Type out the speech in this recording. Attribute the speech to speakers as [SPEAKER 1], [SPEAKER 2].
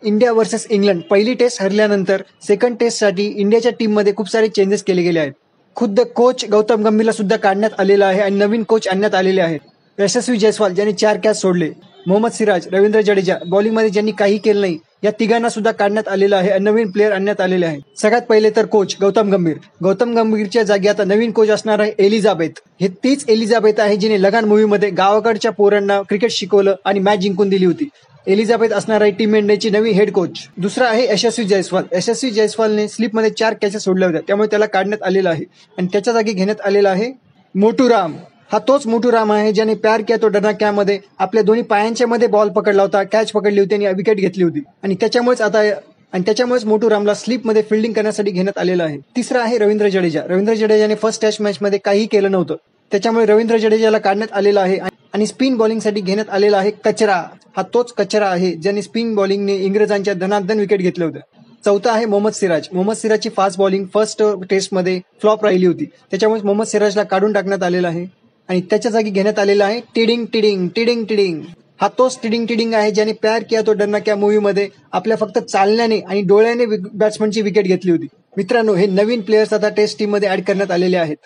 [SPEAKER 1] India versus England पहिली taste हरल्यानंतर second टेस्टसाठी इंडियाच्या टीममध्ये खूप सारे चेंजेस केले गेले आहेत. खुद्द कोच गौतम गंभीरला सुद्धा काढण्यात आलेला आहे आणि नवीन कोच आणण्यात आलेले आहेत. यशस्वी जयस्वाल ज्यांनी 4 कॅच सोडले, मोहम्मद सिराज, रवींद्र जडेजा बॉलिंगमध्ये ज्यांनी काही केलं नाही, या तिघांना सुद्धा काढण्यात आलेलं आहे आणि नवीन प्लेअर आणण्यात आलेले आहे. सगळ्यात पहिले तर कोच गौतम गंभीरच्या जागी आता नवीन कोच असणार आहे एलिझाबेथ. हे तीच एलिझाबेथ आहे जिने लगान मूव्हीमध्ये गावाकडच्या पोरांना क्रिकेट शिकवलं आणि मॅच जिंकून दिली होती. एलिझाबेथ असणार आहे टीम इंडियाची नवी हेड कोच. दुसरा आहे यशस्वी जयस्वालने स्लिपमध्ये 4 कॅचेस सोडल्या होत्या, त्यामुळे त्याला काढण्यात आलेलं आहे आणि त्याच्या जागी घेण्यात आलेला आहे मोटू राम. हा तोच मोटू राम आहे ज्याने प्यार किया तो डरना क्या मध्ये आपल्या दोन्ही पायांच्या मध्ये बॉल पकडला होता, कॅच पकडली होती आणि विकेट घेतली होती आणि त्याच्यामुळेच मोटू रामला स्लिपमध्ये फिल्डिंग करण्यासाठी घेण्यात आलेलं आहे. तिसरा आहे रवींद्र जडेजाने फर्स्ट टेस्ट मॅच मध्ये काही केलं नव्हतं, त्याच्यामुळे रवींद्र जडेजाला काढण्यात आलेलं आहे आणि स्पिन बॉलिंगसाठी घेण्यात आलेला आहे कचरा. हा तोच कचरा आहे ज्याने स्पिन बॉलिंगने इंग्रजांच्या धनाधन विकेट घेतले होते. चौथा आहे मोहम्मद सिराजची फास्ट बॉलिंग फर्स्ट टेस्टमध्ये फ्लॉप राहिली होती, त्याच्यामुळे मोहम्मद सिराजला काढून टाकण्यात आलेलं आहे आणि त्याच्या जागी घेण्यात आलेला आहे टिडिंग. हा तोच टिडिंग आहे ज्याने प्यार किया तो डरना क्या मूव्हीमध्ये आपल्या फक्त चालण्याने आणि डोळ्याने बॅट्समनची विकेट घेतली होती. मित्रांनो, हे नवीन प्लेयर्स आता टेस्ट टीम मध्ये ऍड करण्यात आलेले आहेत.